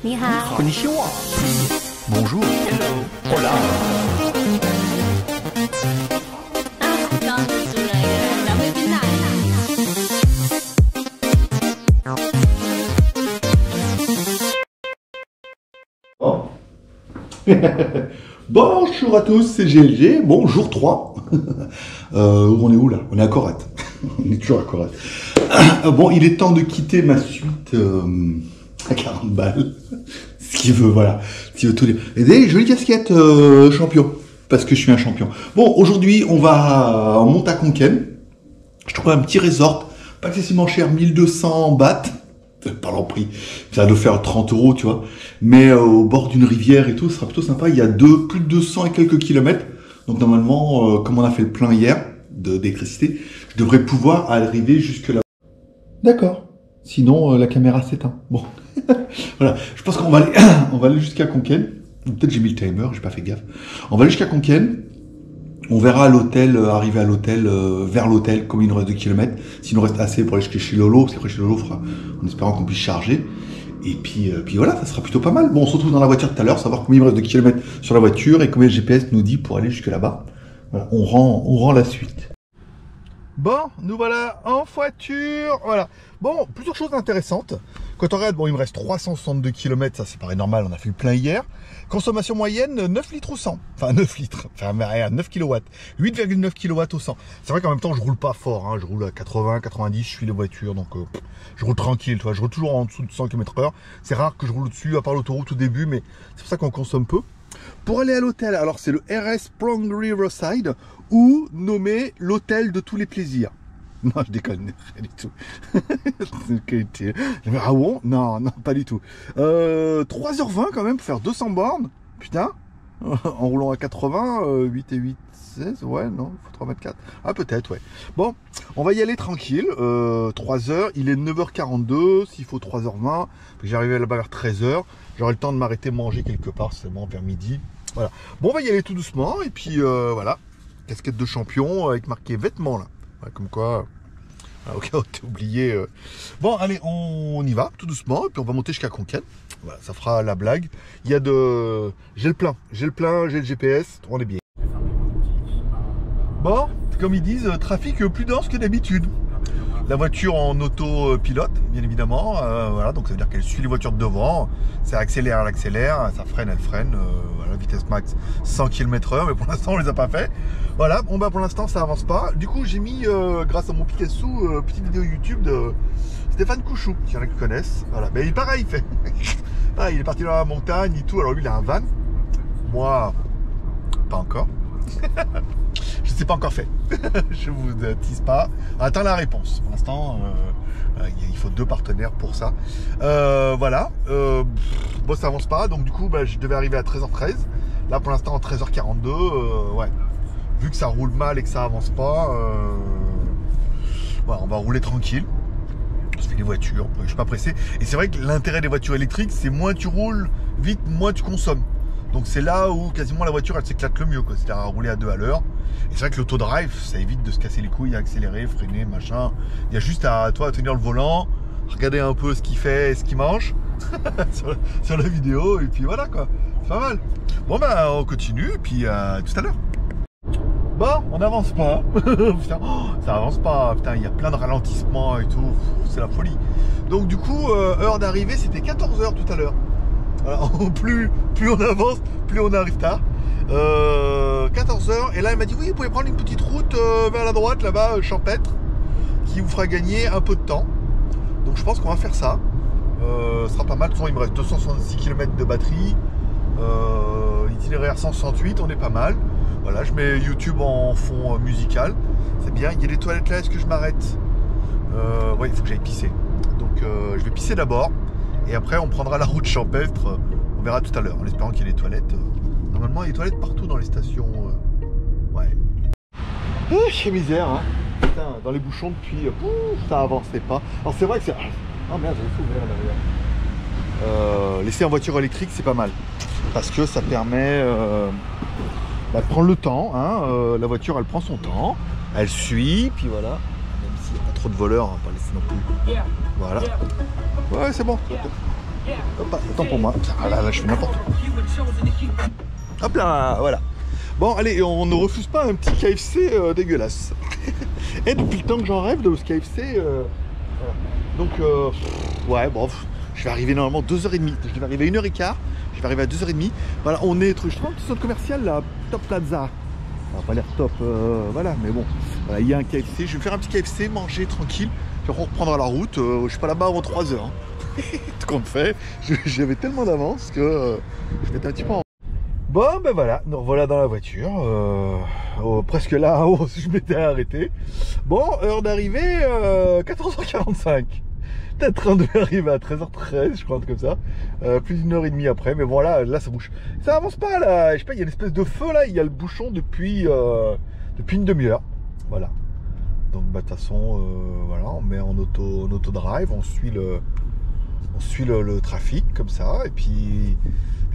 你好。Konnichiwa. Bonjour. Hello. Hola. 刚刚煮了一个蓝莓冰奶。Oh. Bonjour à tous, c'est GLG. Bon, jour 3. On est où là? On est à Corrète. On est toujours à Corrète. Bon, il est temps de quitter ma suite à 40 balles. Ce qui veut, voilà. Ce qui veut tout dire. Et des jolies casquettes champion. Parce que je suis un champion. Bon, aujourd'hui, on monte à Conquenne. Je trouve un petit resort. Pas excessivement cher, 1200 bahts. Par leur prix, ça doit faire 30 €, tu vois. Mais au bord d'une rivière et tout, ce sera plutôt sympa. Il y a plus de 200 et quelques kilomètres. Donc normalement, comme on a fait le plein hier d'électricité, je devrais pouvoir arriver jusque là. D'accord. Sinon, la caméra s'éteint. Bon. Voilà. Je pense qu'on va aller, on va aller jusqu'à Conquenne. Peut-être j'ai mis le timer, j'ai pas fait gaffe. On va aller jusqu'à Conquenne. On verra à l'hôtel, arriver à l'hôtel, vers l'hôtel, combien il nous reste de kilomètres. S'il nous reste assez pour aller jusqu'à chez Lolo, parce qu'après chez Lolo fera, en espérant qu'on puisse charger. Et puis voilà, ça sera plutôt pas mal. Bon, on se retrouve dans la voiture tout à l'heure, savoir combien il me reste de kilomètres sur la voiture et combien le GPS nous dit pour aller jusque là-bas. Voilà, on rend la suite. Bon, nous voilà en voiture, voilà. Bon, plusieurs choses intéressantes. Quand on regarde, bon, il me reste 362 km, ça c'est pareil normal, on a fait le plein hier. Consommation moyenne, 9 litres au 100. Enfin, 9 litres, enfin, 9 kW. 8,9 kW au 100. C'est vrai qu'en même temps, je roule pas fort, hein. Je roule à 80, 90, je suis les voitures, donc je roule tranquille, tu vois. Je roule toujours en dessous de 100 km/h. C'est rare que je roule dessus, à part l'autoroute au début, mais c'est pour ça qu'on consomme peu. Pour aller à l'hôtel, alors c'est le RS Prong Riverside, ou nommé l'hôtel de tous les plaisirs. Non, je déconne, pas du tout. Ah bon? Non, non, pas du tout. 3h20 quand même pour faire 200 bornes. Putain. En roulant à 80, 8 et 8, 16, ouais, non, il faut 324. Ah, peut-être, ouais. Bon, on va y aller tranquille. 3h, il est 9h42, s'il faut 3h20. J'arrive là-bas vers 13h. J'aurai le temps de m'arrêter manger quelque part, seulement vers midi. Voilà. Bon, on va y aller tout doucement. Et puis, voilà. Casquette de champion avec marqué vêtements, là. Ouais, comme quoi, au cas où t'as oublié. Bon, allez, on y va, tout doucement, et puis on va monter jusqu'à Conquenne. Voilà, ça fera la blague. Il y a de... J'ai le plein, j'ai le GPS, on est bien. Bon, comme ils disent, trafic plus dense que d'habitude. La voiture en autopilote, bien évidemment, voilà, donc ça veut dire qu'elle suit les voitures de devant, ça accélère, elle accélère, ça freine, elle freine, voilà, vitesse max 100 km/h, mais pour l'instant on les a pas fait. Voilà, bon bah pour l'instant ça avance pas. Du coup j'ai mis, grâce à mon Picasso, petite vidéo YouTube de Stéphane Couchou, s'il y en a qui connaissent. Voilà, mais il pareil, il fait. Pareil, il est parti dans la montagne et tout, alors lui il a un van, moi, pas encore. Je ne sais pas encore fait. Je vous tease pas. On attend la réponse. Pour l'instant, il faut 2 partenaires pour ça. Voilà. Bon, ça avance pas. Donc du coup, bah, je devais arriver à 13h13. Là, pour l'instant, en 13h42. Ouais. Vu que ça roule mal et que ça avance pas, voilà, on va rouler tranquille. Je fais les voitures. Je suis pas pressé. Et c'est vrai que l'intérêt des voitures électriques, c'est moins tu roules vite, moins tu consommes. Donc c'est là où quasiment la voiture elle s'éclate le mieux, c'est-à-dire à rouler à 2 à l'heure. Et c'est vrai que l'autodrive, ça évite de se casser les couilles, à accélérer, freiner, machin. Il y a juste à toi à tenir le volant, regarder un peu ce qu'il fait et ce qu'il mange sur la vidéo, et puis voilà quoi, c'est pas mal. Bon bah on continue, et puis tout à l'heure. Bon, on n'avance pas. Putain, ça avance pas, putain, il y a plein de ralentissements et tout, c'est la folie. Donc du coup, heure d'arrivée, c'était 14h tout à l'heure. Voilà, plus on avance, plus on arrive tard. 14h, et là il m'a dit oui, vous pouvez prendre une petite route vers la droite là-bas, champêtre, qui vous fera gagner un peu de temps. Donc je pense qu'on va faire ça. Ce sera pas mal. De toute façon, il me reste 266 km de batterie. Itinéraire 168, on est pas mal. Voilà, je mets YouTube en fond musical. C'est bien. Il y a des toilettes là, est-ce que je m'arrête? Ouais, il faut que j'aille pisser. Donc je vais pisser d'abord. Et après, on prendra la route champêtre. On verra tout à l'heure, en espérant qu'il y ait des toilettes. Normalement, il y a des toilettes partout dans les stations. Ouais. Quelle misère, hein. Putain, dans les bouchons depuis, ça avançait pas. Alors c'est vrai que c'est... Oh merde, j'avais fou ouvrir derrière. Laisser en voiture électrique, c'est pas mal. Parce que ça permet de prendre le temps. Hein. La voiture, elle prend son temps. Elle suit, puis voilà. Même s'il n'y a pas trop de voleurs, on va pas laisser non plus. Voilà. Ouais, c'est bon. Hop, attends pour moi. Ah là, je fais n'importe quoi. Hop là, voilà. Bon, allez, on ne refuse pas un petit KFC dégueulasse. Et depuis le temps que j'en rêve de ce KFC, voilà. Donc, ouais, bon, je vais arriver normalement 2h30. Je devais arriver à 1h15. Je vais arriver à 2h30. Voilà, on est, je trouve, un petit centre commercial là, Top Plaza. Ça n'a pas l'air top, voilà, mais bon. Voilà, il y a un KFC. Je vais faire un petit KFC, manger tranquille. Puis on reprendra la route. Je suis pas là-bas avant 3h. Hein. Tout compte fait. J'avais tellement d'avance que je m'étais un petit peu en... Bon, ben voilà, nous revoilà dans la voiture. Presque là où je m'étais arrêté. Bon, heure d'arrivée, 14h45. Peut-être train de arriver à 13h13, je crois, un truc comme ça. Plus d'une heure et demie après, mais bon, là ça bouge. Ça avance pas, là. Je sais pas, il y a une espèce de feu, là. Il y a le bouchon depuis une demi-heure. Voilà. Donc, bah, de toute façon, voilà, on met en auto-drive, on suit le trafic, comme ça, et puis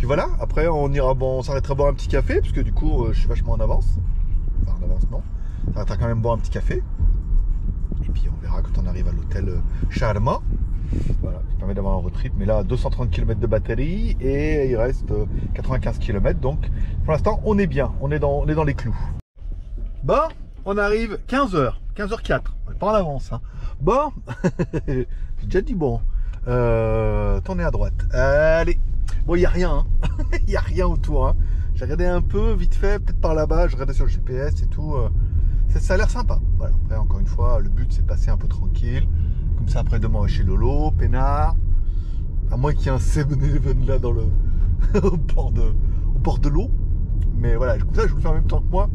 voilà. Après, on ira, bon, on s'arrêtera boire un petit café, parce que du coup, je suis vachement en avance. Enfin, en avance, non. On s'arrêtera quand même boire un petit café. Et puis on verra quand on arrive à l'hôtel Sharma. Voilà, ça permet d'avoir un road trip. Mais là, 230 km de batterie et il reste 95 km. Donc pour l'instant, on est bien. On est dans les clous. Bon, on arrive 15h. 15h04. On n'est pas en avance. Hein. Bon, j'ai déjà dit bon. Tournez à droite. Allez. Bon, il n'y a rien. Hein. Il n'y a rien autour. Hein. J'ai regardé un peu, vite fait, peut-être par là-bas. Je regardais sur le GPS et tout. Ça a l'air sympa. Voilà. Après, encore une fois, le but c'est de passer un peu tranquille. Comme ça, après demain, chez Lolo, peinard. À moins qu'il y ait un 7-Eleven là dans le au bord de l'eau. Mais voilà, comme ça, je vous le fais en même temps que moi.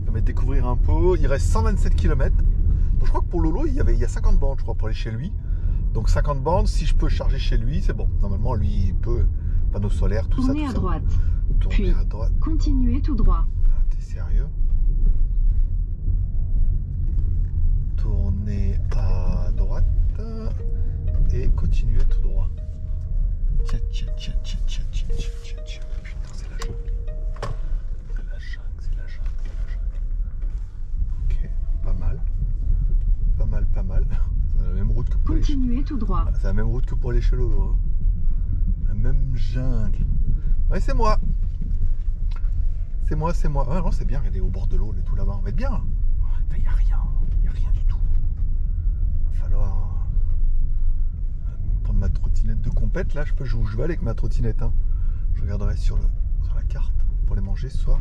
Ça va me découvrir un peu. Il reste 127 km. Donc, je crois que pour Lolo, il y a 50 bornes, je crois, pour aller chez lui. Donc 50 bornes, si je peux charger chez lui, c'est bon. Normalement, lui, il peut. Panneaux solaires, tout ça. Tournez à droite. Tournez Puis, à droite. continuez tout droit. Ah, t'es sérieux? Tournez à droite et continuez tout droit. Tiens. Putain, c'est la jungle. C'est la jungle. Ok, pas mal. C'est la même route que pour aller chez... Continuez tout droit. C'est la même route que pour aller chez Lolo. Hein. La même jungle. Ouais, c'est moi. Ah non, c'est bien, regardez au bord de l'eau, tout là-bas. On va être bien. Il n'y a rien. Du tout. Il va falloir prendre ma trottinette de compète. Là, je peux jouer où je vais avec ma trottinette. Hein. Je regarderai sur la carte pour les manger ce soir.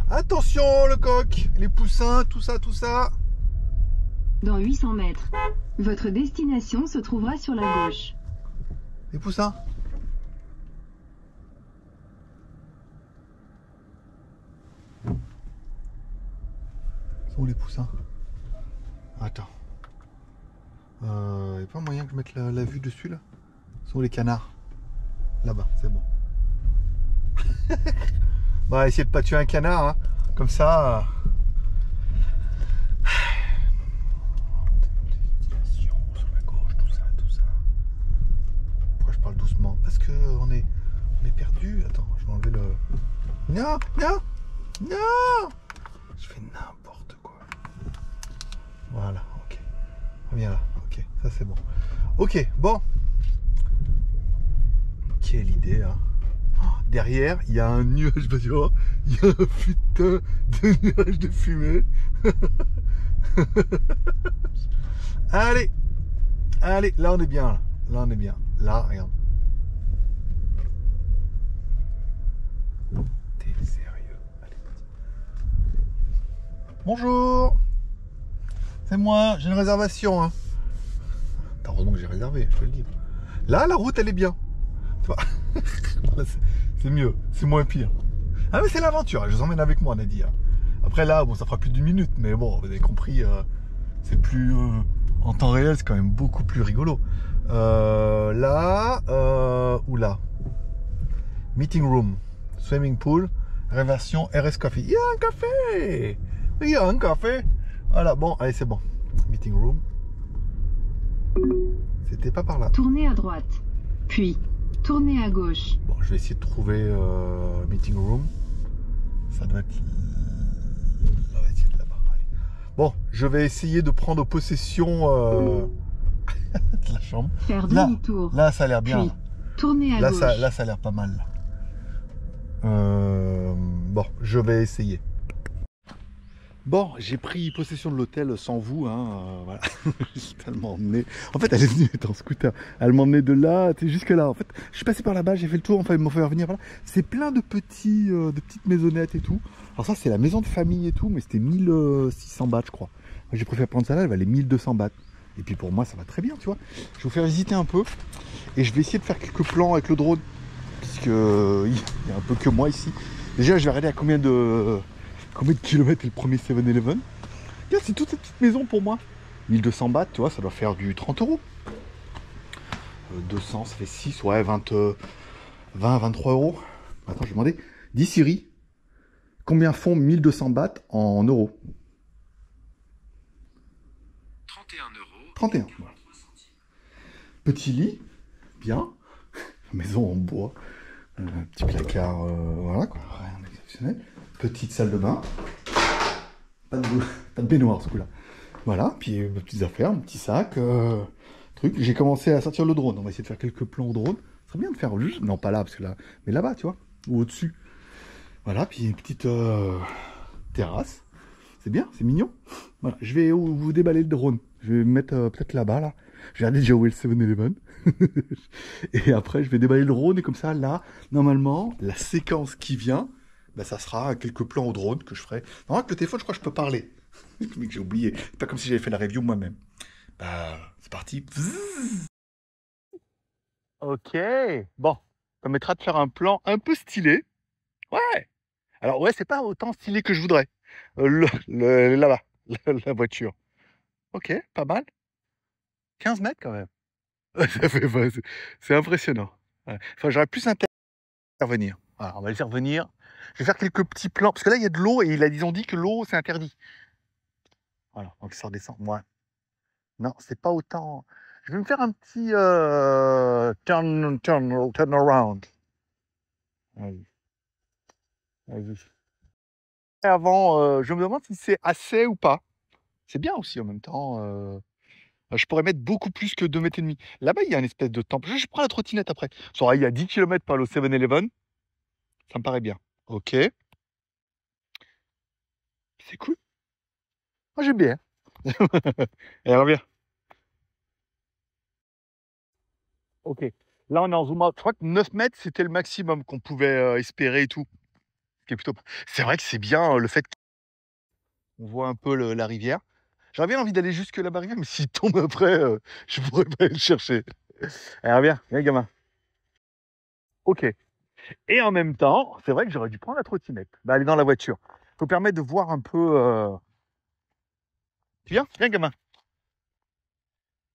Attention, le coq, les poussins, tout ça. Dans 800 mètres, votre destination se trouvera sur la gauche. Les poussins. Où les poussins? Attends. Il n'y a pas moyen que je mette la vue dessus là? Sont les canards? Là-bas, c'est bon. Bon, essayer de pas tuer un canard, hein. Comme ça. Sur la gauche, tout ça. Pourquoi je parle doucement? Parce que on est perdu. Attends, je vais enlever le. Non. Je fais n'importe quoi. Voilà, ok. Reviens là, ok, ça c'est bon. Ok, bon. Quelle idée, hein. Derrière, il y a un nuage, il y a un putain de nuage de fumée. Allez, là on est bien, là, regarde. T'es sérieux? Allez. Bonjour. C'est moi, j'ai une réservation. Hein. Heureusement que j'ai réservé, je te le dis. Là, la route, elle est bien. C'est mieux, c'est moins pire. Ah mais c'est l'aventure, je vous emmène avec moi, Nadia. Après là, bon, ça fera plus d'une minute, mais bon, vous avez compris, c'est plus... en temps réel, c'est quand même beaucoup plus rigolo. Là, ou là. Meeting room, swimming pool, réversion RS Coffee. Il y a un café. Voilà, bon, allez, c'est bon. Meeting room. C'était pas par là. Tournez à droite, puis tournez à gauche. Bon, je vais essayer de trouver meeting room. Ça doit être... On va essayer de là-bas. Allez. Bon, je vais essayer de prendre possession la chambre. Faire Là, demi-tour. là, ça a l'air bien. Puis, tournez à Là, gauche. là, ça a l'air pas mal. Bon, je vais essayer. Bon, j'ai pris possession de l'hôtel sans vous, hein, voilà. Elle m'a emmené. En fait, elle est venue être en scooter. Elle m'a emmené de là, jusque là. En fait, je suis passé par là-bas, j'ai fait le tour. Enfin, ils m'ont fait revenir. Voilà. C'est plein de petites maisonnettes et tout. Alors ça, c'est la maison de famille et tout, mais c'était 1600 bahts, je crois. Moi, j'ai préféré prendre ça là. Elle valait 1200 bahts. Et puis pour moi, ça va très bien, tu vois. Je vais vous faire visiter un peu, et je vais essayer de faire quelques plans avec le drone, puisque il y a un peu que moi ici. Déjà, je vais regarder à combien de kilomètres est le premier 7-Eleven. Regarde, c'est toute cette petite maison pour moi. 1200 bahts, tu vois, ça doit faire du 30 euros. 200, ça fait 6, ouais, 20, 23 euros. Attends, je vais demander. Dis Siri, combien font 1200 bahts en euros? 31 euros. 31. Voilà. Petit lit, bien. Maison en bois. Petit placard, voilà quoi, rien d'exceptionnel. Petite salle de bain. Pas de baignoire ce coup-là. Voilà, puis mes petites affaires, mon petit sac, truc. J'ai commencé à sortir le drone. On va essayer de faire quelques plans au drone. Ce serait bien de faire juste, non pas là, parce que là, mais là-bas, tu vois, ou au-dessus. Voilà, puis une petite terrasse. C'est bien, c'est mignon. Voilà, je vais vous déballer le drone. Je vais me mettre peut-être là-bas, là. Je vais regarder déjà où est le 7-Eleven. Et après, je vais déballer le drone. Et comme ça, là, normalement, la séquence qui vient, bah, ça sera quelques plans au drone que je ferai. Non, avec le téléphone, je crois que je peux parler. Mais que j'ai oublié. C'est pas comme si j'avais fait la review moi-même. Bah, c'est parti. Ok. Bon, ça permettra de faire un plan un peu stylé. Ouais. Alors, ouais, c'est pas autant stylé que je voudrais. Là-bas, la voiture. Ok, pas mal. 15 mètres quand même. C'est impressionnant. Ouais. Enfin, j'aurais plus intervenir. Voilà, on va le faire venir. Je vais faire quelques petits plans. Parce que là, il y a de l'eau et ils ont dit que l'eau, c'est interdit. Voilà, donc ça redescend. Moi, non, c'est pas autant. Je vais me faire un petit turn around. Vas-y. Vas-y. Et avant, je me demande si c'est assez ou pas. C'est bien aussi en même temps. Je pourrais mettre beaucoup plus que 2,5 m. Là-bas, il y a une espèce de temple. Je prends la trottinette après. Soit il y a 10 km par le 7-Eleven. Ça me paraît bien. Ok. C'est cool. Moi, j'aime bien. Et reviens. Ok. Là, on est en zoom out. Je crois que 9 mètres, c'était le maximum qu'on pouvait espérer et tout. Ce qui est plutôt... C'est vrai que c'est bien le fait qu'on voit un peu la rivière. J'aurais bien envie d'aller jusque là-bas, mais s'il tombe après, je pourrais pas aller le chercher. Allez, reviens, viens, gamin. Ok. Et en même temps, c'est vrai que j'aurais dû prendre la trottinette. Bah, aller dans la voiture. Faut permettre de voir un peu. Tu viens? Viens, gamin.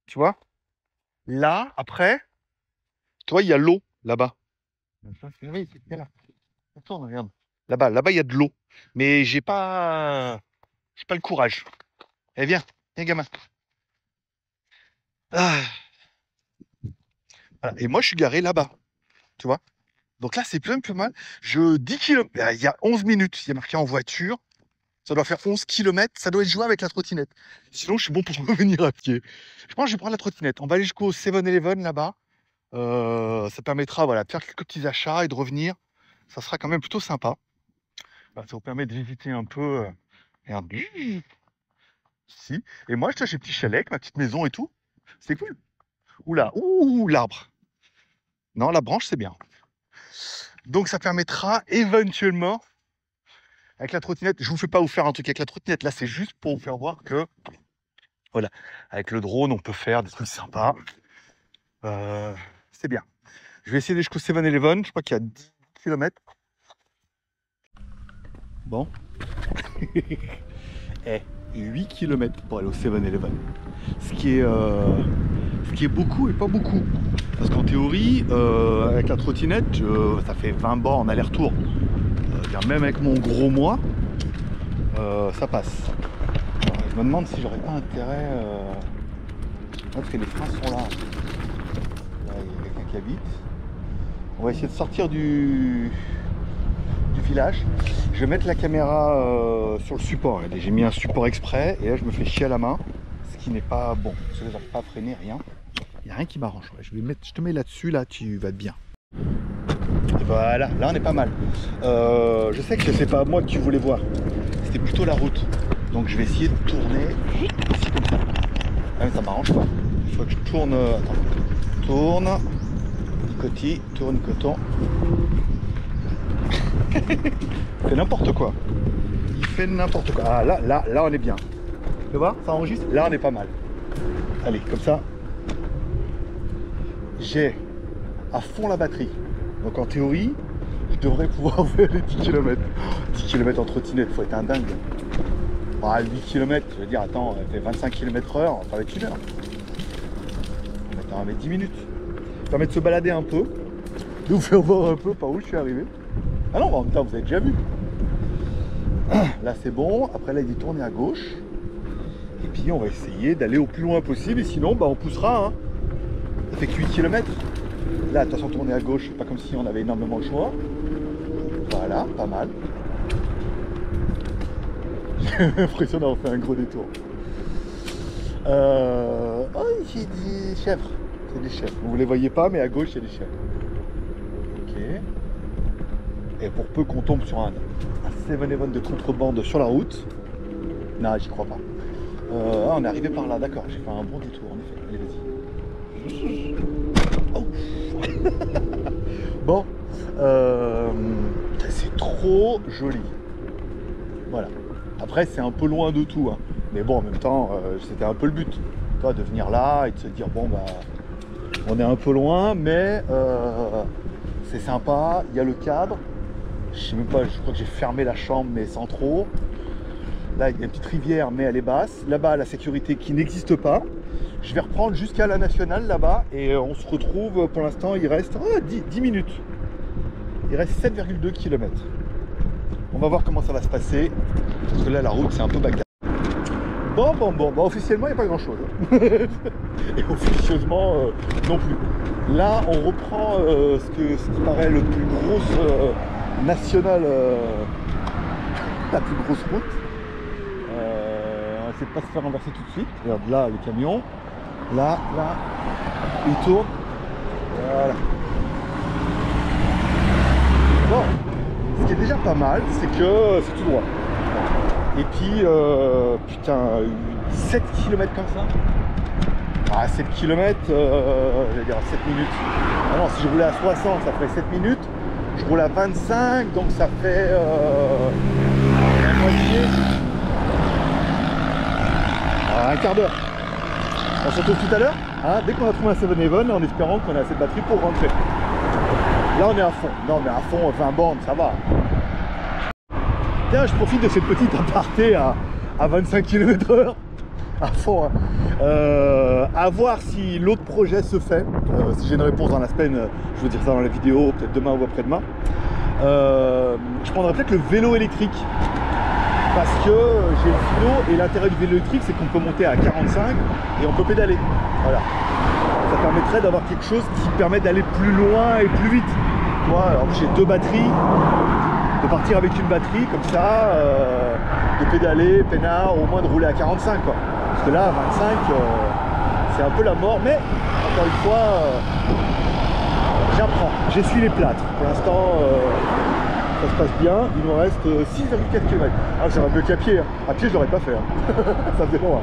Tu vois? Là, après, tu vois, il y a l'eau là-bas. Oui, c'est là. Tourne, regarde. Là-bas, il y a de l'eau. Mais j'ai pas le courage. Eh, viens, gamin. Ah. Voilà. Et moi, je suis garé là-bas. Tu vois? Donc là, c'est plein peu mal. 10 km. Il y a 11 minutes. Il y a marqué en voiture. Ça doit faire 11 km. Ça doit être joué avec la trottinette. Sinon, je suis bon pour revenir à pied. Je pense que je vais prendre la trottinette. On va aller jusqu'au 7-Eleven là-bas. Ça permettra, voilà, de faire quelques petits achats et de revenir. Ça sera quand même plutôt sympa. Bah, ça vous permet de visiter un peu. Regarde. Si. Et moi, j'ai petit chalet avec ma petite maison et tout. C'est cool. Oula, ouh, l'arbre. Non, la branche, c'est bien. Donc, ça permettra éventuellement, avec la trottinette, je vous fais pas vous faire un truc avec la trottinette. Là, c'est juste pour vous faire voir que, voilà, avec le drone, on peut faire des trucs sympas. C'est bien. Je vais essayer d'aller jusqu'au 7-Eleven. Je crois qu'il y a 10 km. Bon. 8 km pour aller au 7-Eleven. Ce qui est beaucoup et pas beaucoup. Parce qu'en théorie, avec la trottinette, ça fait 20 bornes en aller-retour. Même avec mon gros moi, ça passe. Alors, je me demande si j'aurais pas intérêt... parce que les freins sont là. Là, il y a quelqu'un qui habite. On va essayer de sortir du village. Je vais mettre la caméra sur le support. J'ai mis un support exprès et là je me fais chier à la main, ce qui n'est pas bon. Je n'arrive pas à freiner, rien. Il n'y a rien qui m'arrange. Ouais, je te mets là-dessus, là, tu vas être bien. Voilà, là on est pas mal. Je sais que c'est pas moi que tu voulais voir. C'était plutôt la route. Donc je vais essayer de tourner ici comme ça. Ah mais ça m'arrange pas. Il faut que je tourne. Attends. Tourne. Nicoti, tourne coton. Il fait n'importe quoi. Il fait n'importe quoi. Ah là on est bien. Tu vois, ça enregistre. Là on est pas mal. Allez, comme ça. J'ai à fond la batterie. Donc en théorie, je devrais pouvoir faire les 10 km. 10 km en trottinette, faut être un dingue. Bah, 8 km, je veux dire, attends, elle fait 25 km/h, ça va être 1 heure. On va mettre 10 minutes. Ça permet de se balader un peu, de vous faire voir un peu par où je suis arrivé. Ah non, bah, en même temps, vous avez déjà vu. Là, c'est bon. Après, là, il dit tourner à gauche. Et puis, on va essayer d'aller au plus loin possible. Et sinon, bah, on poussera. Hein. Ça fait que 8 km. Là, attention, tourner à gauche, c'est pas comme si on avait énormément le choix. Voilà, pas mal. J'ai l'impression d'avoir fait un gros détour. Oh, j'ai des chèvres. C'est des chèvres. Vous les voyez pas, mais à gauche, il y a des chèvres. Ok. Et pour peu qu'on tombe sur un 7-Eleven de contrebande sur la route. Non, j'y crois pas. Ah, on est arrivé par là, d'accord. J'ai fait un bon détour, en effet. Allez, vas-y. Oh. Bon, c'est trop joli. Voilà. Après, c'est un peu loin de tout, hein. Mais bon, en même temps, c'était un peu le but, toi, de venir là et de se dire bon bah, on est un peu loin, mais c'est sympa. Il y a le cadre. Je sais même pas. Je crois que j'ai fermé la chambre, mais sans trop. Là, il y a une petite rivière, mais elle est basse. Là-bas, la sécurité qui n'existe pas. Je vais reprendre jusqu'à la nationale là-bas et on se retrouve, pour l'instant il reste 10 minutes. Il reste 7,2 km. On va voir comment ça va se passer. Parce que là la route c'est un peu Bagdad. Bon, officiellement il n'y a pas grand chose. Et officieusement non plus. Là on reprend ce qui paraît le plus grosse nationale, la plus grosse route. On essaie de pas se faire renverser tout de suite. Regarde là le camion. Là, il tourne. Voilà. Bon, ce qui est déjà pas mal, c'est que c'est tout droit. Et puis, putain, 7 km comme ça. Ah, 7 km, je vais dire 7 minutes. Ah non, si je roulais à 60, ça ferait 7 minutes. Je roule à 25, donc ça fait la moitié. Ah, un quart d'heure. On se retrouve tout à l'heure, hein, dès qu'on a trouvé un 7-Eleven, en espérant qu'on a assez de batterie pour rentrer. Là on est à fond. Non mais à fond, 20 bornes, ça va. Tiens, je profite de cette petite aparté à 25 km/h. À fond. Hein. À voir si l'autre projet se fait. Si j'ai une réponse dans la semaine, je vous dire ça dans la vidéo, peut-être demain ou après-demain. Je prendrai peut-être le vélo électrique. Parce que j'ai le philo et l'intérêt du vélo électrique c'est qu'on peut monter à 45 et on peut pédaler. Voilà. Ça permettrait d'avoir quelque chose qui permet d'aller plus loin et plus vite. Moi, alors j'ai 2 batteries, de partir avec une batterie comme ça, de pédaler, peinard, au moins de rouler à 45 quoi. Parce que là à 25 c'est un peu la mort, mais encore une fois j'apprends, j'essuie les plâtres. Pour l'instant ça se passe bien, il me reste 6,4 km. Ah, j'aurais mieux qu'à pied. Hein. À pied, je l'aurais pas fait. Hein. Ça faisait loin.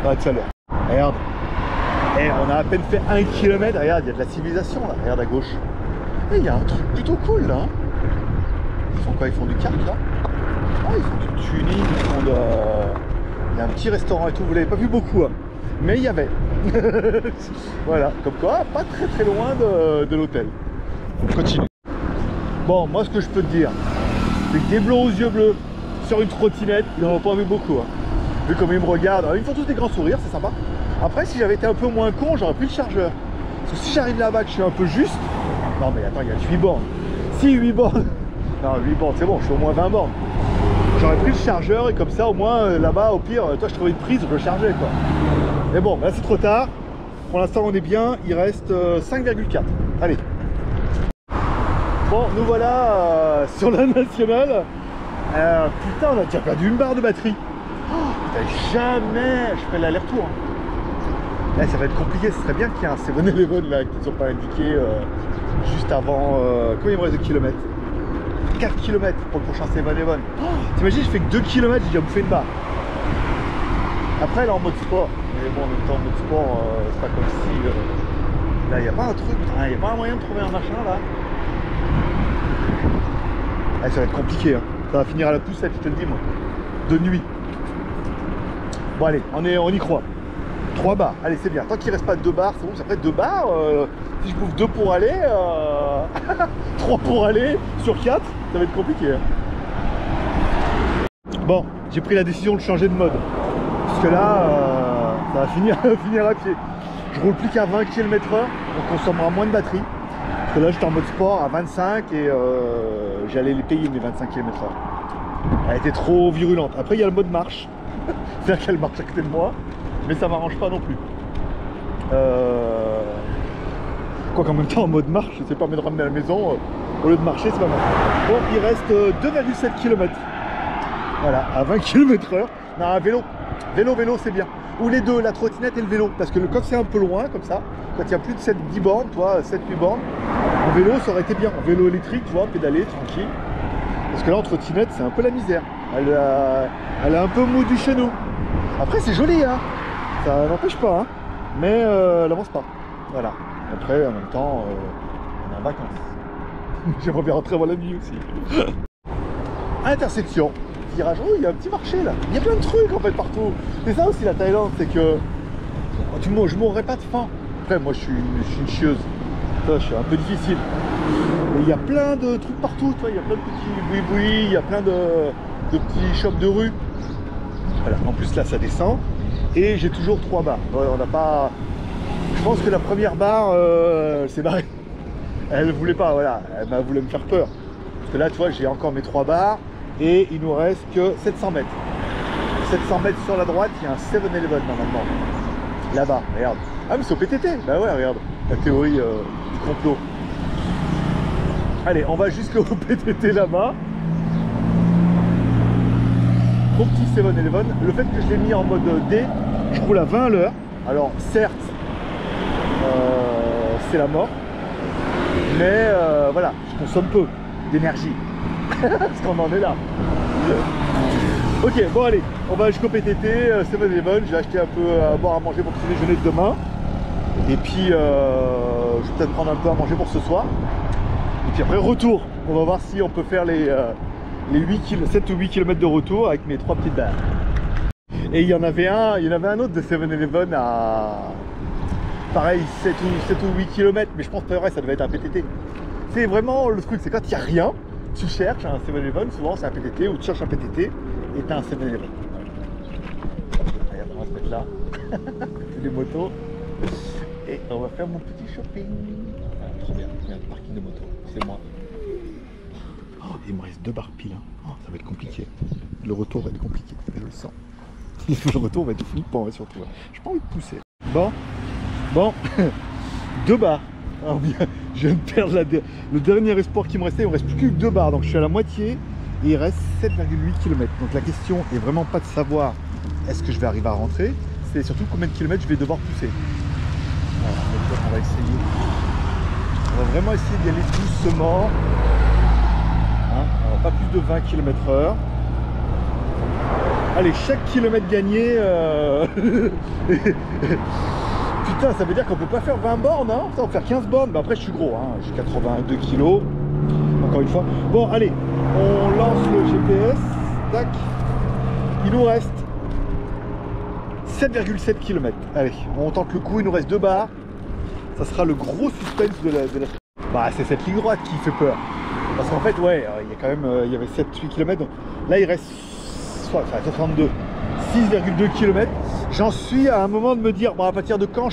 Ah, tout à l'heure. Regarde. Et on a à peine fait 1 km. Regarde, il y a de la civilisation là. Regarde à gauche. Et il y a un truc plutôt cool là. Ils font quoi? Ils font du kart là? Ah, ils font du tuning. Ils font de... Il y a un petit restaurant et tout. Vous l'avez pas vu beaucoup. Hein. Mais il y avait. Voilà. Comme quoi, pas très loin de l'hôtel. On continue. Bon, moi ce que je peux te dire, c'est que des blonds aux yeux bleus sur une trottinette, ils n'en ont pas vu beaucoup. Hein. Vu comme ils me regardent, alors, ils me font tous des grands sourires, c'est sympa. Après, si j'avais été un peu moins con, j'aurais pris le chargeur. Parce que si j'arrive là-bas, que je suis un peu juste... Non mais attends, il y a 8 bornes. Si 8 bornes... Non, 8 bornes, c'est bon, je suis au moins 20 bornes. J'aurais pris le chargeur et comme ça, au moins, là-bas, au pire, toi, je trouvais une prise, je le chargeais, quoi. Mais bon, là, c'est trop tard. Pour l'instant, on est bien. Il reste 5,4. Allez. Bon, nous voilà sur la nationale. Putain, on a déjà perdu une barre de batterie. Oh, jamais je fais l'aller-retour. Là, ça va être compliqué, ce serait bien qu'il y ait un 7-Eleven là, qui ne sont pas indiqués juste avant. Combien il me reste de kilomètres? 4 km pour le prochain 7-Eleven. Oh, t'imagines, je fais que 2 km, j'ai déjà bouffé une barre. Après, là en mode sport. Mais bon, en même temps, en mode sport, c'est pas comme si. Là, il n'y a pas un truc, il n'y a pas un moyen de trouver un machin là. Ah, ça va être compliqué, hein. Ça va finir à la poussette, je te le dis, moi. De nuit. Bon, allez, on y croit. 3 bars, allez, c'est bien. Tant qu'il reste pas 2 bars, c'est bon. Ça fait 2 bars. Si je bouffe 2 pour aller, 3 pour aller sur 4, ça va être compliqué. Hein. Bon, j'ai pris la décision de changer de mode. Parce que là, ça va finir à pied. Je roule plus qu'à 20 km/h, on consommera moins de batterie. Parce que là, j'étais en mode sport à 25 et j'allais les payer mes 25 km/h. Elle était trop virulente. Après, il y a le mode marche. C'est-à-dire qu'elle marche à côté de moi, mais ça m'arrange pas non plus. Quoi qu'en même temps, en mode marche, c'est pas me ramener à la maison. Au lieu de marcher, c'est pas mal. Bon, il reste 2,7 km. Voilà, à 20 km/h. Non, un vélo. Vélo, c'est bien. Ou les deux, la trottinette et le vélo. Parce que quand c'est un peu loin, comme ça, quand il y a plus de 7-10 bornes, toi, 7-8 bornes, en vélo, ça aurait été bien. En vélo électrique, tu vois, pédaler, tranquille. Parce que là, en trottinette, c'est un peu la misère. Elle est un peu mou du chez nous. Après, c'est joli, hein. Ça n'empêche pas, hein. Mais elle avance pas. Voilà. Après, en même temps, on est en vacances. J'aimerais bien rentrer avant la nuit aussi. Intersection. Virage, oh, il y a un petit marché là. Il y a plein de trucs en fait partout. C'est ça aussi la Thaïlande, c'est que je mourrais pas de faim. Après, moi je suis une chieuse. Ça, je suis un peu difficile. Mais il y a plein de trucs partout, toi. Il y a plein de petits boui-boui, il y a plein de petits shops de rue. Voilà. En plus là, ça descend. Et j'ai toujours 3 barres. Ouais, on n'a pas. Je pense que la première barre, elle s'est barrée. Elle voulait pas, voilà. Elle voulait me faire peur. Parce que là, tu vois, j'ai encore mes 3 barres. Et il nous reste que 700 mètres. 700 mètres sur la droite, il y a un 7-Eleven normalement. Là-bas, regarde. Ah mais c'est au PTT. Bah ouais, regarde. La théorie du complot. Allez, on va jusqu'au PTT là-bas. Mon petit 7-Eleven. Le fait que je l'ai mis en mode D, je roule à 20 à l'heure. Alors certes, c'est la mort. Mais voilà, je consomme peu d'énergie. Parce qu'on en est là. Ok, bon allez, on va jusqu'au PTT, 7-Eleven, j'ai acheté un peu à boire à manger pour le petit déjeuner de demain. Et puis, je vais peut-être prendre un peu à manger pour ce soir. Et puis après, retour. On va voir si on peut faire les 7 ou 8 km de retour avec mes 3 petites barres. Et il y en avait un autre de 7-Eleven à... Pareil, 7 ou 8 km, mais je pense que ça devait être un PTT. C'est vraiment le truc, c'est quand il n'y a rien, tu cherches un 7-Eleven, souvent c'est un PTT, ou tu cherches un PTT et tu as un 7-Eleven. Regarde, on va se mettre là, des motos, et on va faire mon petit shopping. Ah, trop bien, il y a un parking de moto, c'est moi. Oh, il me reste 2 barres pile, hein. Oh, ça va être compliqué. Le retour va être compliqué, je le sens. Le retour va être flippant, surtout. J'ai pas envie de pousser. Bon, 2 barres. Alors bien, je viens de perdre le dernier espoir qui me restait. Il me reste plus que 2 barres, donc je suis à la moitié et il reste 7,8 km. Donc la question est vraiment pas de savoir est-ce que je vais arriver à rentrer, c'est surtout combien de kilomètres je vais devoir pousser. Voilà, donc on va essayer. On va vraiment essayer d'y aller doucement. Hein, alors pas plus de 20 km/h. Allez, chaque kilomètre gagné. Putain, ça veut dire qu'on peut pas faire 20 bornes, hein. Ça, on va faire 15 bornes. Bah après, je suis gros, hein. J'ai 82 kg. Encore une fois. Bon, allez, on lance le GPS. Tac. Il nous reste 7,7 km. Allez, on tente le coup. Il nous reste 2 barres. Ça sera le gros suspense de la... Bah, c'est cette ligne droite qui fait peur. Parce qu'en fait, ouais, il y a quand même... il y avait 7-8 km. Donc là, il reste... Enfin, 62. 6,2 km. J'en suis à un moment de me dire, bon, à partir de quand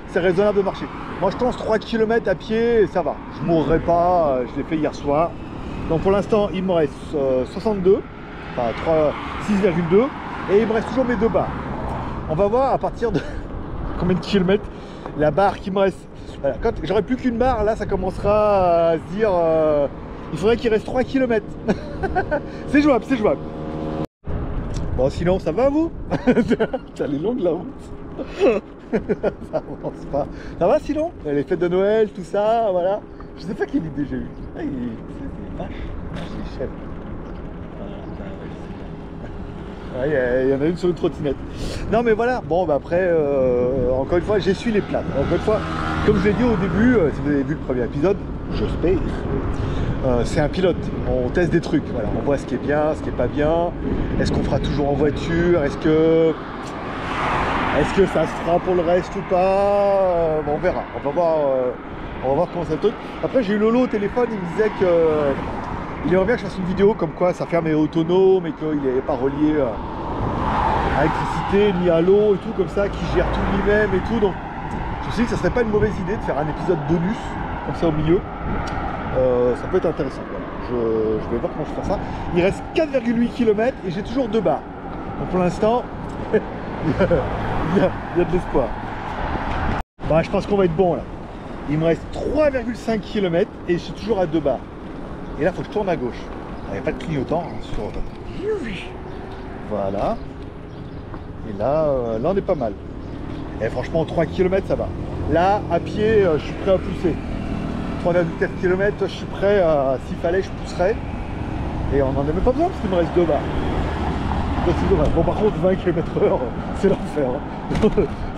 c'est raisonnable de marcher. Moi, je pense 3 km à pied, et ça va. Je mourrai pas, je l'ai fait hier soir. Donc pour l'instant, il me reste 62, enfin 6,2, et il me reste toujours mes 2 barres. On va voir à partir de combien de kilomètres la barre qui me reste. Voilà, quand j'aurai plus qu'une barre, là, ça commencera à se dire, il faudrait qu'il reste 3 km. C'est jouable, c'est jouable. Bon, sinon, ça va, vous? Elle est longue, la route. Ça avance pas. Ça va sinon? Les fêtes de Noël, tout ça, voilà. Je sais pas quelle idée j'ai eu. Ah, c'est vache. C'est chef. Il y en a une sur une trottinette. Non mais voilà, bon bah après, encore une fois, j'essuie les plats. Encore une fois, comme je l'ai dit au début, si vous avez vu le premier épisode, je space. C'est un pilote, on teste des trucs, voilà, on voit ce qui est bien, ce qui est pas bien. Est-ce qu'on fera toujours en voiture? Est-ce que ça se fera pour le reste ou pas? Bon, on verra, on va voir comment ça truc. Après j'ai eu Lolo au téléphone, il me disait que il aimerait bien que je fasse une vidéo comme quoi sa ferme est autonome et qu'il n'est pas relié à l'électricité ni à l'eau et tout comme ça, qui gère tout lui-même et tout. Donc je me suis dit que ça serait pas une mauvaise idée de faire un épisode bonus comme ça au milieu. Ça peut être intéressant. Voilà. Je vais voir comment je vais faire ça. Il reste 4,8 km et j'ai toujours 2 barres. Donc pour l'instant, il y a de l'espoir. Bah, je pense qu'on va être bon là. Il me reste 3,5 km et je suis toujours à 2 barres. Et là, il faut que je tourne à gauche. Il n'y a pas de clignotant hein, sur... Voilà. Et là, là, on est pas mal. Et franchement, 3 km, ça va. Là, à pied, je suis prêt à pousser. 3,4 km, je suis prêt à... S'il fallait, je pousserais. Et on n'en a même pas besoin parce qu'il me reste 2 barres. C'est dommage. Bon, par contre, 20 km/h, c'est l'enfer. Hein.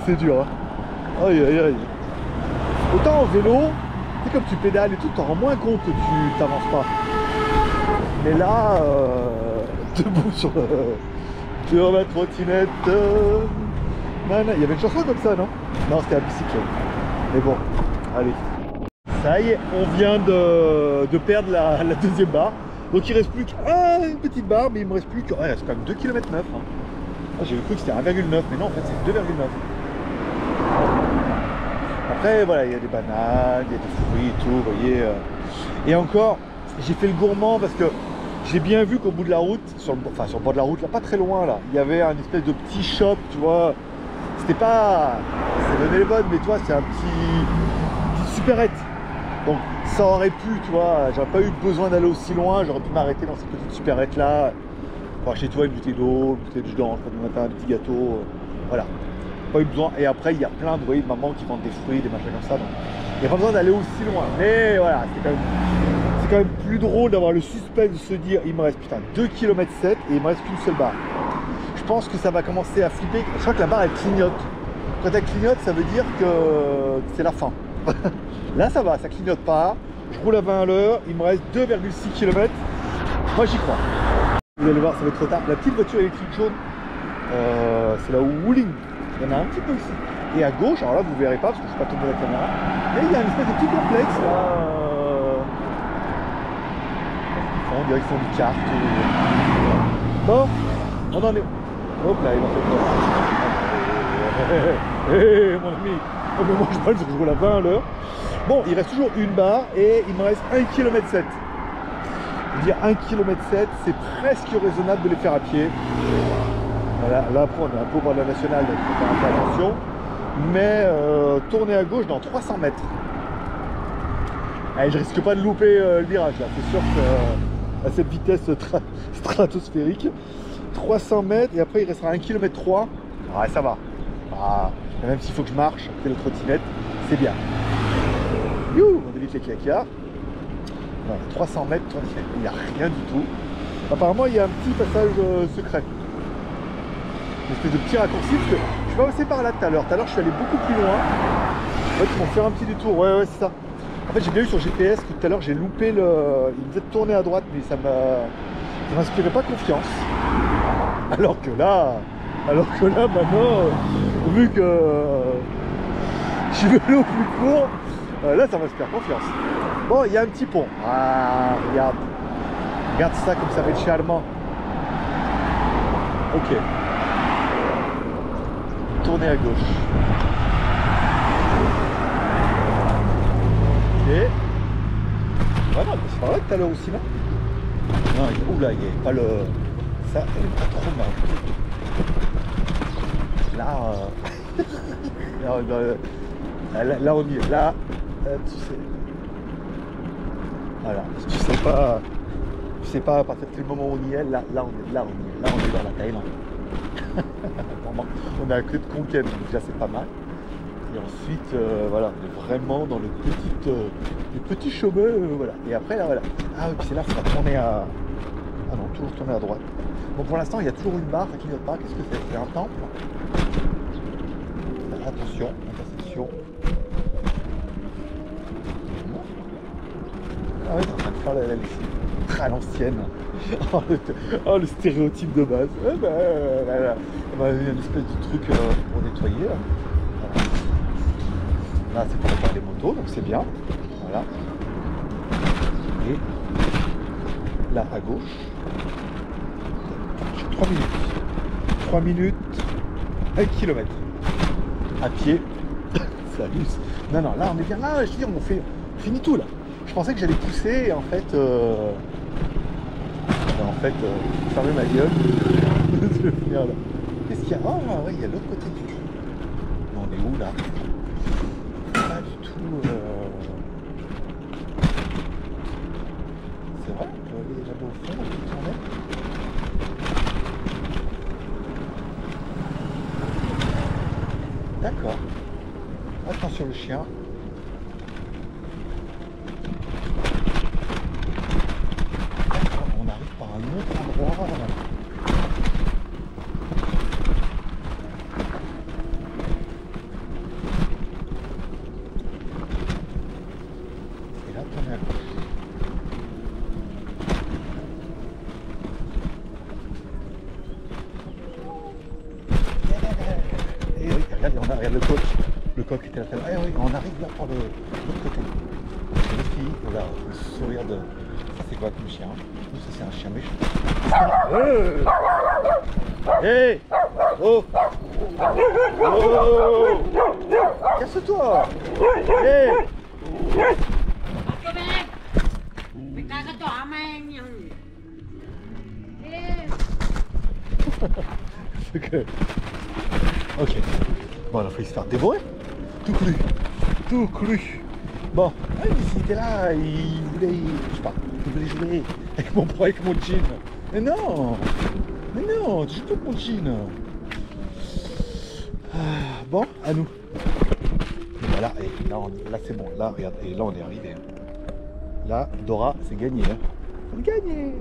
C'est dur. Hein. Aïe, aïe, aïe. Autant en vélo, c'est comme tu pédales et tout, t'en rends moins compte que tu t'avances pas. Mais là, debout sur ma trottinette, il y avait une chanson comme ça, non? Non, c'était à bicyclette. Mais bon, allez. Ça y est, on vient de perdre la deuxième barre. Donc il reste plus qu'une petite barre, mais il me reste plus que... Ouais, il reste quand même 2,9 km. Hein. Ah, j'ai cru que c'était 1,9, mais non, en fait c'est 2,9. Après, voilà, il y a des bananes, il y a des fruits et tout, vous voyez. Et encore, j'ai fait le gourmand parce que j'ai bien vu qu'au bout de la route, sur le bord de la route, là, pas très loin, là, il y avait un espèce de petit shop, tu vois. C'était pas... C'est donné les bonnes, mais tu vois, c'est un petite supérette. Donc ça aurait pu, tu vois, j'aurais pas eu besoin d'aller aussi loin, j'aurais pu m'arrêter dans cette petite supérette là, pour acheter, tu vois, une bouteille d'eau, une bouteille de jus d'orange du matin, un petit gâteau, voilà. Pas eu besoin. Et après, il y a plein de, vous voyez, de mamans qui vendent des fruits, des machins comme ça, donc il n'y a pas besoin d'aller aussi loin. Mais voilà, c'est quand même plus drôle d'avoir le suspense de se dire, il me reste putain 2,7 km et il me reste qu'une seule barre. Je pense que ça va commencer à flipper. Je crois que la barre elle clignote. Quand elle clignote, ça veut dire que c'est la fin. Là ça va, ça clignote pas, je roule à 20 à l'heure, il me reste 2,6 km, moi j'y crois. Vous allez voir, ça va être trop tard. La petite voiture électrique jaune, c'est la Wuling, il y en a un petit peu ici. Et à gauche, alors là vous verrez pas parce que je ne vais pas tourner la caméra, mais il y a une espèce de petit complexe là. On dirait qu'ils font du kart. Bon, on en est... Hop là, il en fait quoi. Hé mon ami, oh, mais moi je roule à 20 à l'heure. Bon, il reste toujours une barre et il me reste 1,7 km. Je veux dire 1,7 km, c'est presque raisonnable de les faire à pied. Voilà, là après on est un peu au bord de la nationale, donc il faut faire un peu attention. Mais tourner à gauche dans 300 mètres. Allez, je risque pas de louper le virage là, c'est sûr que à cette vitesse stratosphérique. 300 mètres et après il restera 1,3 km. Ouais, ça va. Ah, même s'il faut que je marche après la trottinette, c'est bien. You, on évite les caca. Voilà, 300 mètres, il n'y a rien du tout. Apparemment, il y a un petit passage secret. Une espèce de petit raccourci, parce que je suis pas passé par là tout à l'heure. Tout à l'heure, je suis allé beaucoup plus loin. En fait, ils vont faire un petit détour. Ouais, c'est ça. En fait, j'ai bien eu sur GPS que tout à l'heure, j'ai loupé le... Il me disait de tourner à droite, mais ça m'inspirait pas confiance. Alors que là, maintenant, vu que je suis vélo plus court, là ça m'inspire confiance. Bon, il y a un petit pont. Ah, regarde. Regarde ça comme ça va être charmant. Ok. Tournez à gauche. Ok. Voilà, c'est par là tout à l'heure aussi, là. Non, oula, il n'y a pas le... Ça, elle est pas trop mal. Là, là on y est. Là, tu sais. Voilà. Tu sais pas à partir de quel moment on y est. Là, on est dans la Thaïlande. On est à côté de Khon Kaen, donc déjà c'est pas mal. Et ensuite, voilà, on est vraiment dans les petits chemins, voilà. Et après, là, voilà. Ah oui, c'est là, il faut tourner à... Ah non, toujours tourner à droite. Bon, pour l'instant, il y a toujours une barre qui ne pas. Qu'est-ce que c'est? C'est un temple. Attention, attention. Ah ouais, t'es en train de faire la lessive. À l'ancienne. Oh, le stéréotype de base. Ouais, il y a une espèce de truc pour nettoyer. Là, là c'est pour réparer les motos, donc c'est bien. Voilà. Et là, à gauche. J'ai 3 minutes. 3 minutes, 1 km. À pied. Ça amuse. Non, non, là, on est bien. Là, je veux dire, on finit tout, là. Je pensais que j'allais pousser et en fait, fermer ma gueule. Je vais finir là. Qu'est-ce qu'il y a? Oh, ouais, il y a l'autre côté du... On est où, là? Pas du tout... C'est vrai, on peut aller là-bas au fond, on peut tourner. D'accord. Attention le chien. On arrive par un autre endroit. Et là, tournez à gauche. Et oui, regarde le coq. Le coq était là. Eh oui, on arrive là par l'autre côté. Les filles, voilà, le sourire de... Ça c'est quoi comme chien? Ça c'est un chien méchant. Hé! Oh! Oh! Casse-toi! Hé! Ok. Bon, il a failli se faire dévorer. Tout cru. Tout cru. Bon, il était là, il voulait, je sais pas, il voulait jouer avec mon jean. Mais non, tu joues pas avec mon jean. Ah, bon, à nous. Et voilà, et là c'est bon, là regarde, et là on est arrivé. Là, Dora, c'est gagné. Hein. C'est gagné.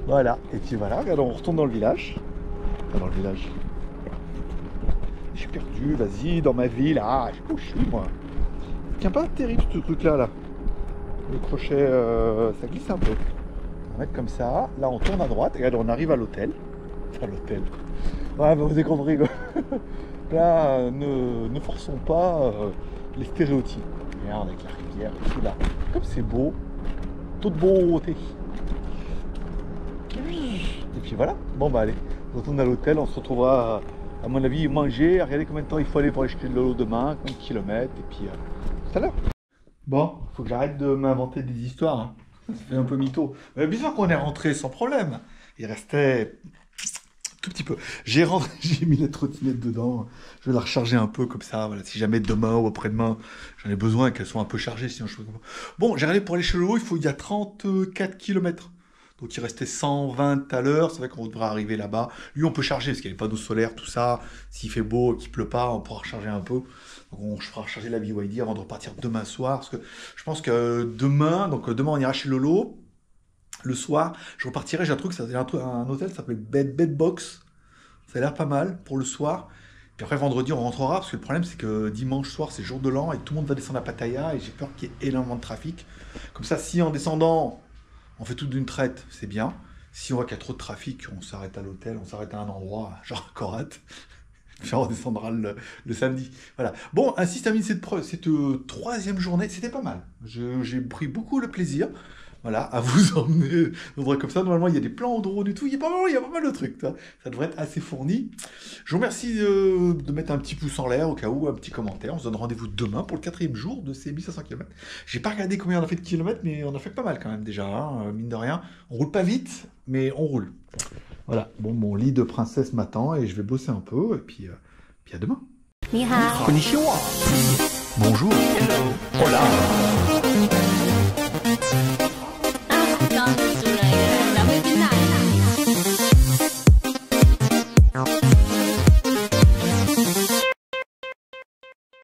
Voilà, et puis voilà, regarde, on retourne dans le village. Enfin, dans le village. Je suis perdu, vas-y, dans ma ville. Ah, je sais pas où je suis moi. Tiens, pas terrible ce truc-là, là. Le crochet, ça glisse un peu. On va mettre comme ça. Là, on tourne à droite. Regarde, on arrive à l'hôtel. Enfin, l'hôtel. Ouais, vous avez compris, quoi. Là, ne forçons pas les stéréotypes. Regarde, avec la rivière, tout là. Comme c'est beau. Toute beauté. Et puis voilà. Bon, bah, allez. On retourne à l'hôtel. On se retrouvera, à mon avis, manger. Regardez combien de temps il faut aller pour aller acheter de l'eau demain. Combien de kilomètres. Et puis... tout à l'heure. Bon, faut que j'arrête de m'inventer des histoires. Hein. Ça fait un peu mytho. Mais bien sûr qu'on est rentré sans problème. Il restait tout petit peu. J'ai mis la trottinette dedans. Je vais la recharger un peu comme ça. Voilà, si jamais demain ou après-demain, j'en ai besoin qu'elle soit un peu chargée. Sinon je... Bon, j'ai regardé pour aller chez Lolo, il y a 34 km. Donc il restait 120 à l'heure. C'est vrai qu'on devrait arriver là-bas. Lui, on peut charger parce qu'il y a les panneaux solaires, tout ça. S'il fait beau, qu'il pleut pas, on pourra recharger un peu. Donc je ferai recharger la BYD avant de repartir demain soir. Parce que je pense que demain on ira chez Lolo. Le soir, je repartirai. J'ai un truc, un hôtel, ça s'appelle Bedbox. Ça a l'air pas mal pour le soir. Puis après, vendredi, on rentrera. Parce que le problème, c'est que dimanche soir, c'est jour de l'an et tout le monde va descendre à Pattaya. Et j'ai peur qu'il y ait énormément de trafic. Comme ça, si en descendant, on fait tout d'une traite, c'est bien. Si on voit qu'il y a trop de trafic, on s'arrête à l'hôtel, on s'arrête à un endroit, genre à Korat. Puis on descendra le samedi. Voilà. Bon, ainsi se termine cette troisième journée. C'était pas mal. J'ai pris beaucoup le plaisir. Voilà, à vous emmener endroit comme ça. Normalement, il y a des plans au drone et tout. Il y a pas mal de trucs. Ça devrait être assez fourni. Je vous remercie de mettre un petit pouce en l'air au cas où, un petit commentaire. On se donne rendez-vous demain pour le 4e jour de ces 1500 km. J'ai pas regardé combien on a fait de kilomètres, mais on a fait pas mal quand même déjà. Hein, mine de rien. On roule pas vite, mais on roule. Voilà, bon, mon lit de princesse m'attend et je vais bosser un peu. Et puis à demain. Ni hao. Konnichiwa. Bonjour. Hello. Hola.